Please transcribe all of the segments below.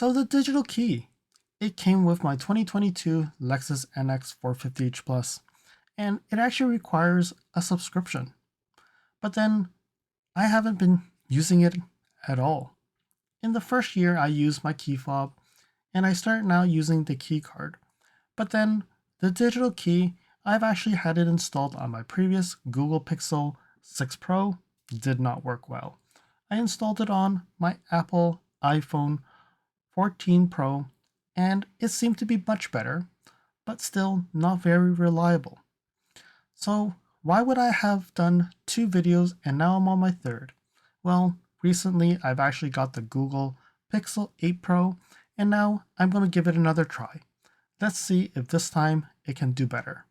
So the digital key, it came with my 2022 Lexus NX 450h Plus, and it actually requires a subscription. But then I haven't been using it at all. In the first year, I used my key fob, and I started now using the key card. But then the digital key, I've actually had it installed on my previous Google Pixel 6 Pro, did not work well. I installed it on my Apple iPhone 14 Pro, and it seemed to be much better, but still not very reliable. So why would I have done 2 videos and now I'm on my 3rd? Well, recently I've actually got the Google Pixel 8 Pro, and now I'm going to give it another try. Let's see if this time it can do better.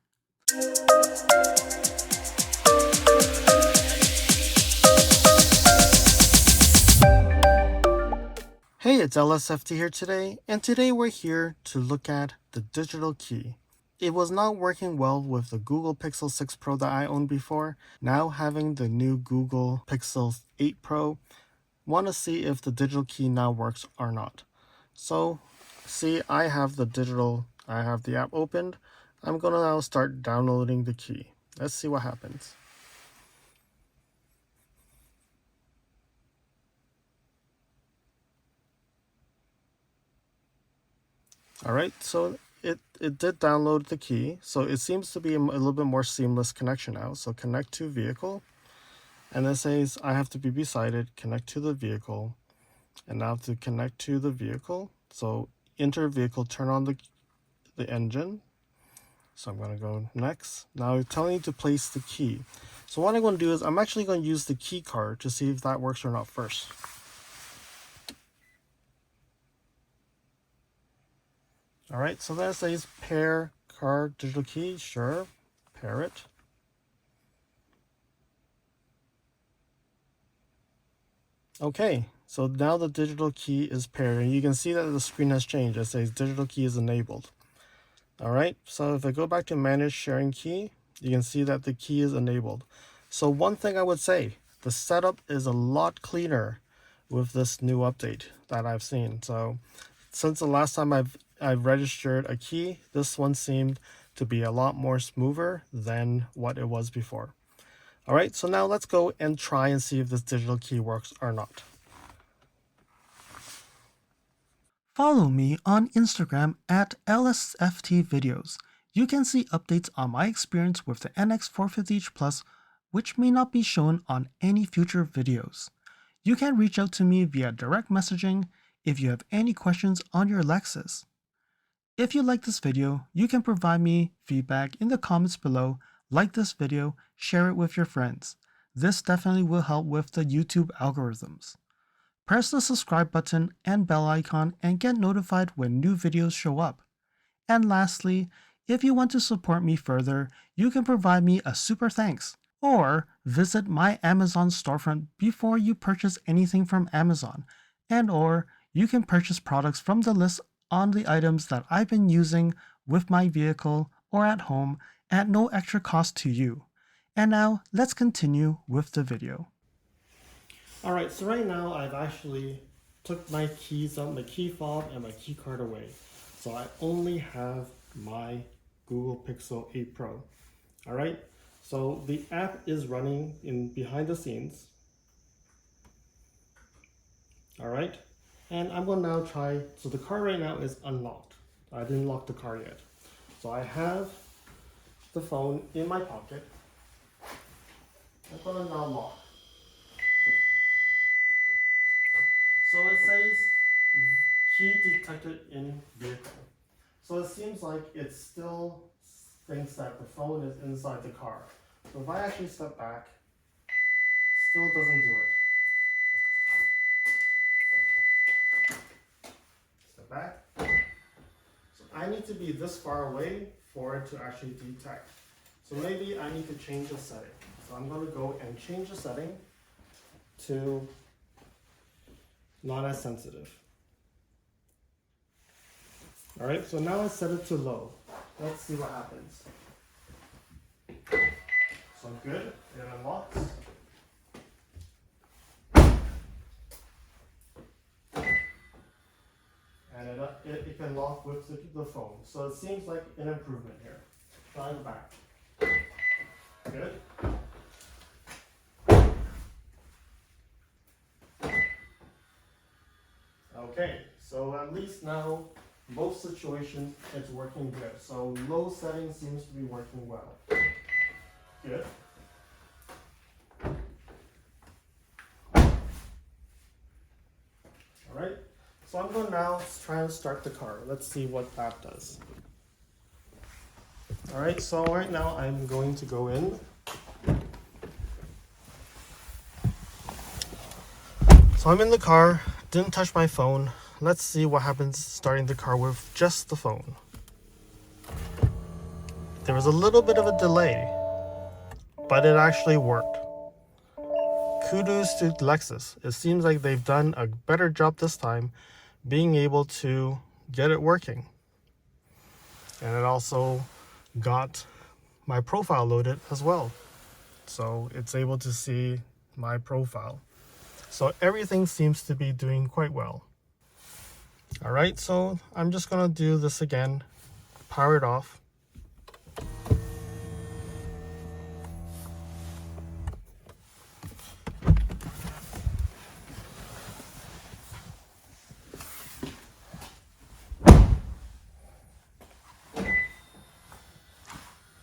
Hey, it's LSFT here today, and today we're here to look at the digital key. It was not working well with the Google Pixel 6 Pro that I owned before. Now having the new Google Pixel 8 Pro, want to see if the digital key now works or not. So, see, I have the app opened. I'm going to now start downloading the key. Let's see what happens. Alright, so it did download the key, so it seems to be a little bit more seamless connection now. So connect to vehicle, and it says I have to be beside it, connect to the vehicle, and now to connect to the vehicle, so enter vehicle, turn on the engine. So I'm going to go next. Now it's telling you to place the key. So what I'm going to do is I'm actually going to use the key card to see if that works or not first. Alright, so that says pair card digital key. Sure, pair it. Okay, so now the digital key is paired, and you can see that the screen has changed. It says digital key is enabled. Alright, so if I go back to manage sharing key, you can see that the key is enabled. So one thing I would say, the setup is a lot cleaner with this new update that I've seen. So since the last time I've registered a key, this one seemed to be a lot more smoother than what it was before. All right, so now let's go and try and see if this digital key works or not. Follow me on Instagram at LSFT Videos. You can see updates on my experience with the NX 450h Plus, which may not be shown on any future videos. You can reach out to me via direct messaging if you have any questions on your Lexus. If you like this video, you can provide me feedback in the comments below, like this video, share it with your friends. This definitely will help with the YouTube algorithms. Press the subscribe button and bell icon and get notified when new videos show up. And lastly, if you want to support me further, you can provide me a super thanks, or visit my Amazon storefront before you purchase anything from Amazon, or you can purchase products from the list on the items that I've been using with my vehicle or at home at no extra cost to you. And now let's continue with the video. Alright, so right now I've actually took my keys out, my key fob and my key card away. So I only have my Google Pixel 8 Pro. Alright, so the app is running in behind the scenes. Alright, and I'm going to now try, so the car right now is unlocked. I didn't lock the car yet. So I have the phone in my pocket. I'm going to now lock. So it says key detected in vehicle. So it seems like it still thinks that the phone is inside the car. So if I actually step back, still doesn't do it. Step back. So I need to be this far away for it to actually detect. So maybe I need to change the setting. So I'm going to go and change the setting to not as sensitive. All right, so now I set it to low. Let's see what happens. So good, it unlocks. that it can lock with the phone. So it seems like an improvement here. Try the back. Good. Okay, so at least now both situations it's working good. So low setting seems to be working well. Good. Alright, so I'm going to now try and start the car. Let's see what that does. Alright, so right now I'm going to go in. So I'm in the car, didn't touch my phone. Let's see what happens starting the car with just the phone. There was a little bit of a delay, but it actually worked. Kudos to Lexus. It seems like they've done a better job this time being able to get it working. And it also got my profile loaded as well. So it's able to see my profile. So everything seems to be doing quite well. All right, so I'm just gonna do this again, power it off.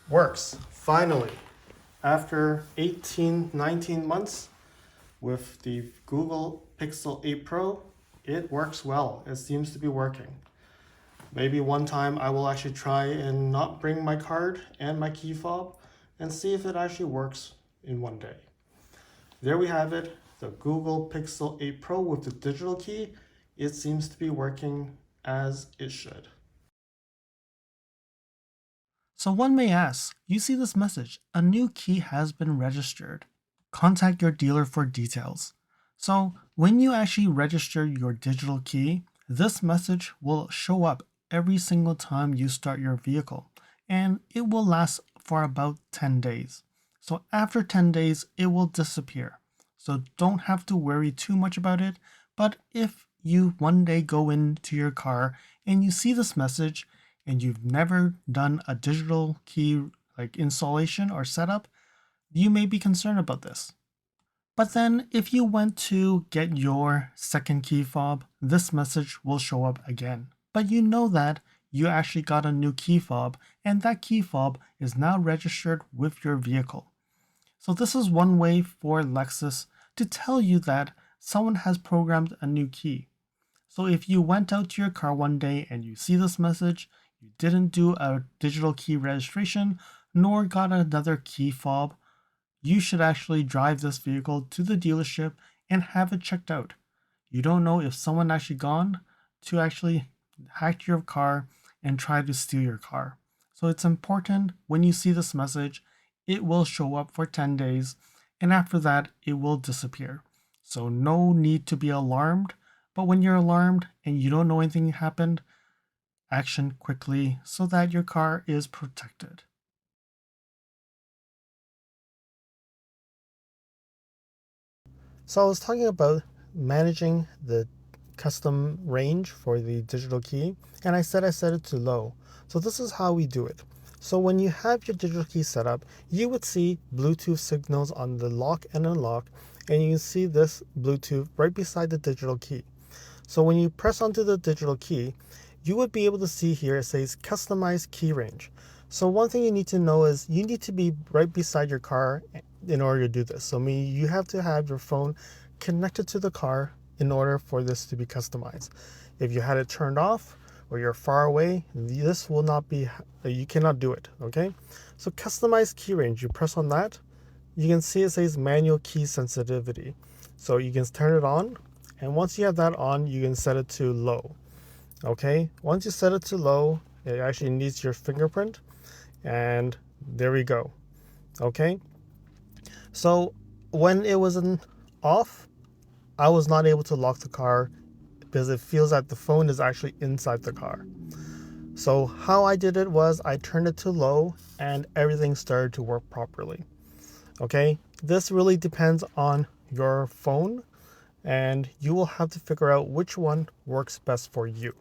Works, finally. After 19 months with the Google Pixel 8 Pro, it works well. It seems to be working. Maybe one time I will actually try and not bring my card and my key fob and see if it actually works in one day. There we have it, the Google Pixel 8 Pro with the digital key. It seems to be working as it should. So one may ask, you see this message, a new key has been registered. Contact your dealer for details. So when you actually register your digital key, this message will show up every single time you start your vehicle, and it will last for about 10 days. So after 10 days, it will disappear. So don't have to worry too much about it, but if you one day go into your car and you see this message, and you've never done a digital key like installation or setup, you may be concerned about this. But then if you went to get your second key fob, this message will show up again. But you know that you actually got a new key fob, and that key fob is now registered with your vehicle. So this is one way for Lexus to tell you that someone has programmed a new key. So if you went out to your car one day and you see this message, you didn't do a digital key registration, nor got another key fob, you should actually drive this vehicle to the dealership and have it checked out. You don't know if someone actually gone to actually hack your car and try to steal your car. So it's important when you see this message, it will show up for 10 days, and after that, it will disappear. So no need to be alarmed, but when you're alarmed and you don't know anything happened, action quickly so that your car is protected. So I was talking about managing the custom range for the digital key, and I set it to low. So this is how we do it. So when you have your digital key set up, you would see Bluetooth signals on the lock and unlock, and you can see this Bluetooth right beside the digital key. So when you press onto the digital key, you would be able to see here it says customize key range. So one thing you need to know is you need to be right beside your car in order to do this. So meaning you have to have your phone connected to the car in order for this to be customized. If you had it turned off or you're far away, this will not be, you cannot do it, okay? So customize key range, you press on that, you can see it says manual key sensitivity. So you can turn it on, and once you have that on, you can set it to low. Okay, once you set it to low, it actually needs your fingerprint, and there we go. Okay, so when it was off, I was not able to lock the car because it feels that the phone is actually inside the car. So how I did it was I turned it to low and everything started to work properly. Okay, this really depends on your phone, and you will have to figure out which one works best for you.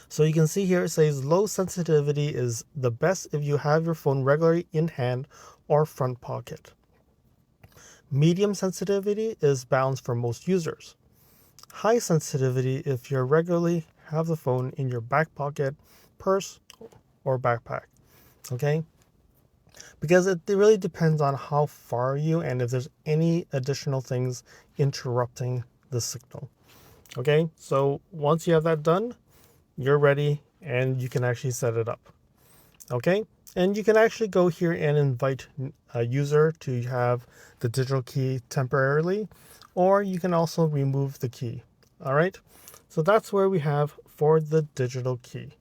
So you can see here it says low sensitivity is the best if you have your phone regularly in hand or front pocket. Medium sensitivity is balanced for most users. High sensitivity if you regularly have the phone in your back pocket, purse, or backpack. Okay? Because it really depends on how far you and if there's any additional things interrupting the signal. Okay? So once you have that done, you're ready and you can actually set it up. Okay? And you can actually go here and invite a user to have the digital key temporarily, or you can also remove the key. All right? So that's where we have for the digital key.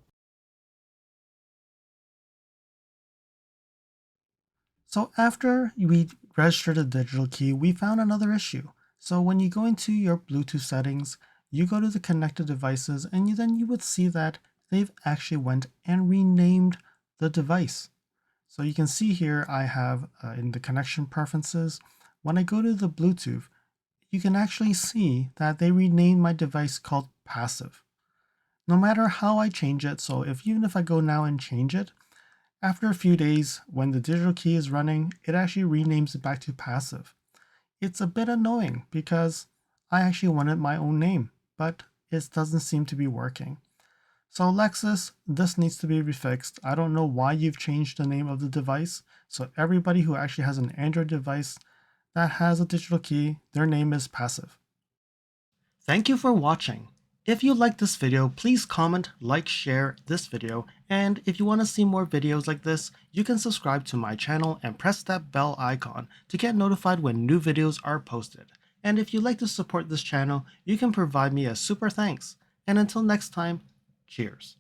So after we registered the digital key, we found another issue. So when you go into your Bluetooth settings, you go to the connected devices, and then you would see that they've actually went and renamed the device. So you can see here I have in the connection preferences, when I go to the Bluetooth, you can actually see that they renamed my device called passive. No matter how I change it, so even if I go now and change it, after a few days, when the digital key is running, it actually renames it back to passive. It's a bit annoying because I actually wanted my own name, but it doesn't seem to be working. So Lexus, this needs to be refixed. I don't know why you've changed the name of the device. So everybody who actually has an Android device that has a digital key, their name is passive. Thank you for watching. If you liked this video, please comment, like, share this video, and if you want to see more videos like this, you can subscribe to my channel and press that bell icon to get notified when new videos are posted. And if you'd like to support this channel, you can provide me a super thanks. And until next time, cheers.